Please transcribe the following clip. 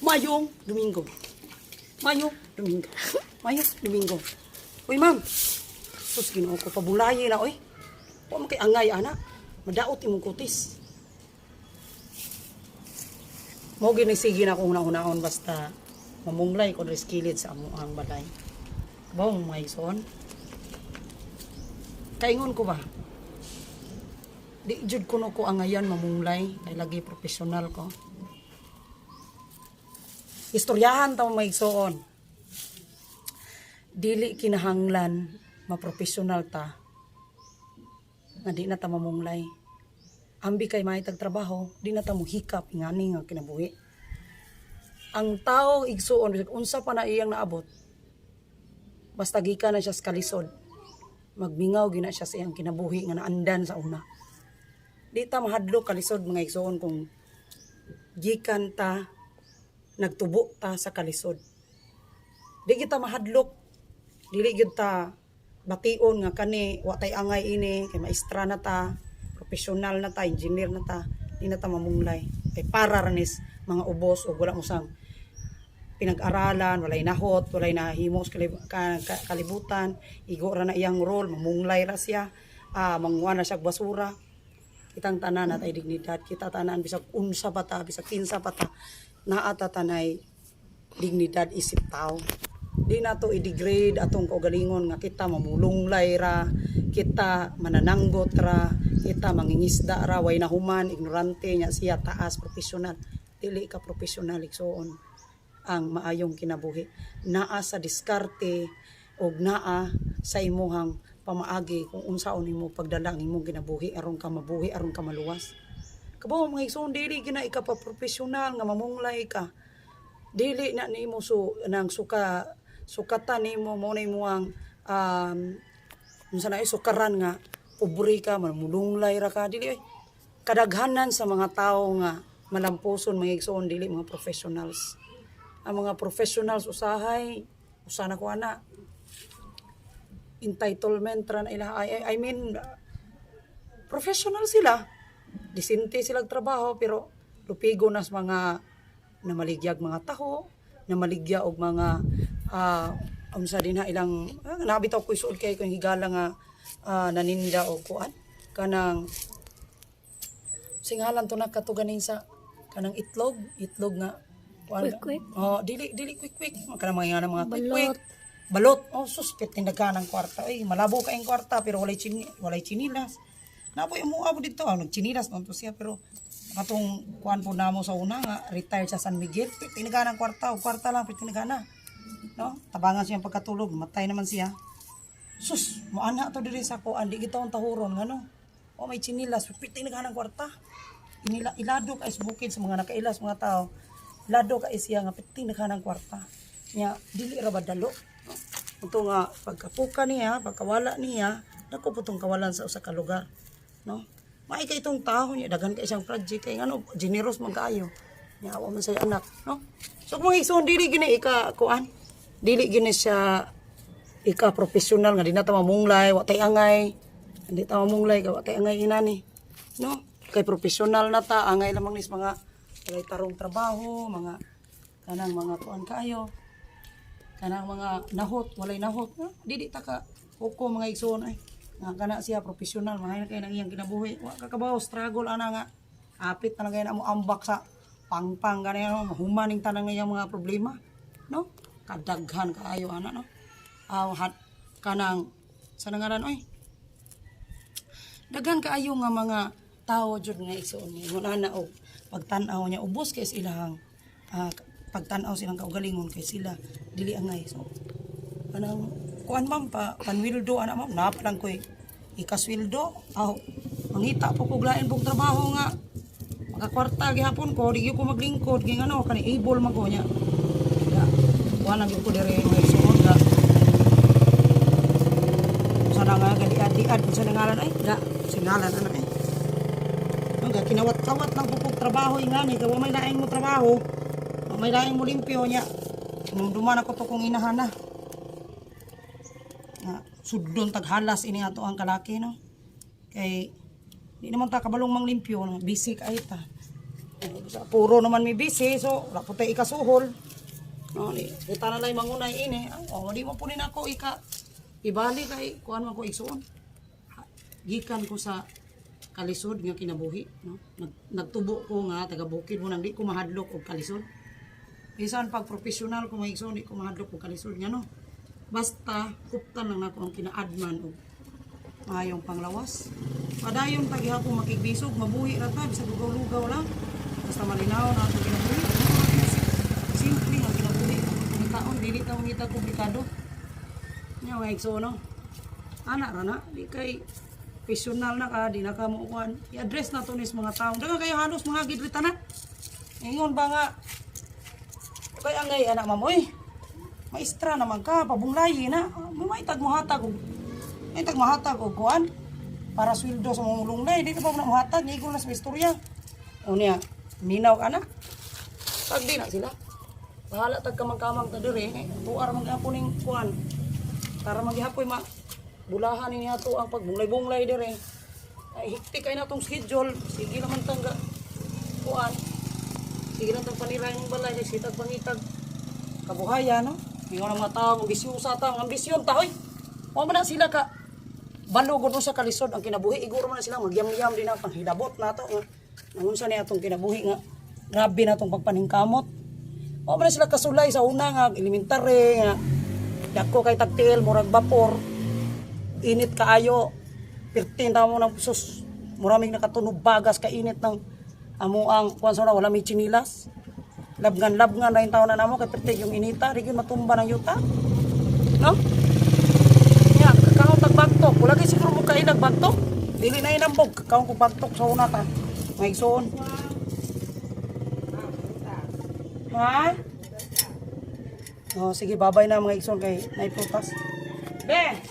Mayong Domingo. Mayong Domingo. Mayong Domingo. Uy, ma'am. Sus, ginoo ko pabulayi na, oy. Huwag mo kay angay, ana. Madaot imong kutis. Mo ginisigi na kung una-unaon basta mamunglay ko res kilid sa amuang balay. Bong may son. Kaingon ko ba? Di jud kuno ko angayan mamunglay kay lagi profesional ko. Istoryahan ta may igsoon. Dili kinahanglan maprofesional ta nga di na ta mamunglay. Ambi kay mahitag trabaho, di na ta mohikap ingani nga kinabuhi. Ang tao igsuon bisag unsa pa na iyang naabot. Basta gikan na siya sa kalisod. Magmingaw gina siya sa iyang kinabuhi nga naandan sa una. Di ta mahadlok kalisod mga igsoon kung gikan ta nagtubo ta sa kalisod. Di kita mahadlok, dili gyud ta bation nga kani wa tay angay ini kay maestra na ta, professional na ta, engineer na ta, di na ta mamunglay. Kay para ranis mga ubos o wala mo sang pinag-aralan, walay nahot, walay nahimo sa kalibutan, igo ra na iyang role, mamunglay ra siya, manguha na siya basura. Kitang tanan na tay dignidad, kita tanan bisag unsa pa ta, bisag kinsa pa ta, naa ta tanay dignidad isip tao. Di na to i-degrade atong kaugalingon nga kita mamulunglay ra, kita manananggot ra, kita mangingisda ra, way nahuman, ignorante nya siya taas, profesional. Dili ka profesional igsoon ang maayong kinabuhi. Naa sa diskarte o naa sa imuhang pamaagi kung unsaon imo pagdala ang imong kinabuhi aron ka mabuhi, aron ka maluwas. Kabaw mga igsoon, dili gina ika pa profesional nga mamunglay ka. Dili na nimo nang sukatan nimo mo na imuang unsa na sukaran nga pobre ka, mamulunglay ra ka. Dili kadaghanan sa mga tao nga malampuson mga igsoon dili mga professionals. Ang mga professionals usahay usana ko ana entitlement ra na ila. I mean professional sila, disinte silang trabaho pero lupigo nas mga namaligyag mga taho, namaligya og mga unsa din ha ilang nabitaw ko isuod kay kung higala nga naninda og kuan kanang singalan to nakatuganin sa kanang itlog nga Quick. Oh, dili quick. Kanang mga quick. Balot. Oh, suspect tindagan ng kwarta. Ay, malabo ka yung kwarta pero walay chinilas. Napoy mo abo dito, nagchinilas non to siya pero katong kuan po namo sa una nga retired sa San Miguel, tindagan ng kwarta, lang tindagan. No? Tabangan siya pagkatulog, matay naman siya. Sus, mo ana to diri sa kuan, di gitawon tahuron ngano. O may chinilas, tindagan ng kwarta. Ilado ka is bukid sa mga nakailas mga tao. Lado ka siya nga piting ng kwarta nya dili ra badalo no? Ito nga pagkapuka niya, pagkawala niya dako putong kawalan sa usa ka lugar no. May kay itong tao niya daghan kay siyang project kay ano generous man kaayo nya awa man say anak no. So kung igsoon dili gini ika kuan, dili gini siya ika professional nga di na ta mamunglay wa tay angay, hindi ta mamunglay ka wa tay angay inani no. Kay professional na ta angay lamang nis mga walay tarong trabaho, mga kanang mga kuan kaayo, kanang mga nahot, walay nahot, dili ta ka huko mga igsoon ay nga kana siya professional, mahay na kay nang iyang kinabuhi, wa ka kabaw struggle ana nga apit na lang mo ambak sa pangpang ganyan mahuman ning tanang iyang mga problema, no? Kadaghan kaayo ana no. Kanang sa nangaran oy. Daghan kaayo nga mga tao jud nga igsoon ni ana og pagtan-aw niya ubos kay silang pagtan-aw silang kaugalingon kay sila dili angay. So kanang kuan ma'am panwildo ana ma'am napalang koy ikaswildo mangita po ko lain pong trabaho nga makakwarta gihapon ko di ko maglingkod kay ano kani able man ko nya wala gyud ko dire mga igsoon nga sana nga gali-ad sa nangalan ay sinalan ana kinawat-kawat lang pupog trabaho ingani kay may laing mo trabaho may laing mo limpyo nya nung duman ako to kung inahana nga sudlon taghalas ini ato ang kalaki no kay di naman ta kabalong mang limpyo no busy kay ta Sa puro naman may busy, so wala po tayo ikasuhol. No, kita na lang mangunay ini. Oh, di mo po rin ako ibalik kay kuan man ko igsuon. Gikan ko sa kalisod nga kinabuhi, no. Nagtubo ko nga taga bukid mo nang di ko mahadlok og kalisod. Bisan pag professional ko maigsuon di ko mahadlok og kalisod nga no. Basta kuptan lang nako ang kinaadman og mayong panglawas. Padayon paghihapon makigbisog, mabuhi ra ta bisag lugaw-lugaw lang. Basta malinaw na ang kinabuhi. Simple nga kinabuhi. Kung taon dili ta mangita komplikado. Nya wa igso no. Ana ra na di kay professional na ka, di na ka mo kuan. I-address na to nis mga tawo. Daga kayo halos mga gidrita na. Ingon ba nga kay angay anak mamoy. Maestra naman ka, pabunglay na. May tag mohatag og kuan para sweldo sa mga mulunglay. Di ka pa mo hatag, igol na sa istorya. Unya, minaw ka na. Pag di na sila. Bahala tag kamang-kamang ta dire, tuar man gapon ning kuan. Para maghihapoy bulahan ni ato ang pagbunglay-bunglay dire. Ay hiktik kay natong schedule. Sige naman tangga kuan. Sige na tang paniray ng balay, sitag pangitag kabuhayan no. Ingon ang mga tao, ambisyosa ta, ambisyon ta hoy. Wa man na sila ka balugod mo sa kalisod ang kinabuhi. Iguro man na sila magyam-yam din ang panghilabot nato nga. Nangunsa ni atong kinabuhi nga grabe na tong pagpaningkamot. Wa man na sila kasulay sa una nga elementary nga dako kay tagtiil murag vapor. Init kaayo. Pertin ta mo ng sus. Muraming nakatunog bagas ka init ng amo ang kuan sa wala may chinilas. Labngan na yung taon na namo kay pertig yung inita, rin matumba ng yuta. No? Nya, kakao tagbagtok. Wala kayo siguro mo kayo nagbagtok. Dili na inambog. Kakao ko bagtok sa una ta. Maigsoon. Ha? Oh, sige, babay na mga igsoon kay naiputas. Be!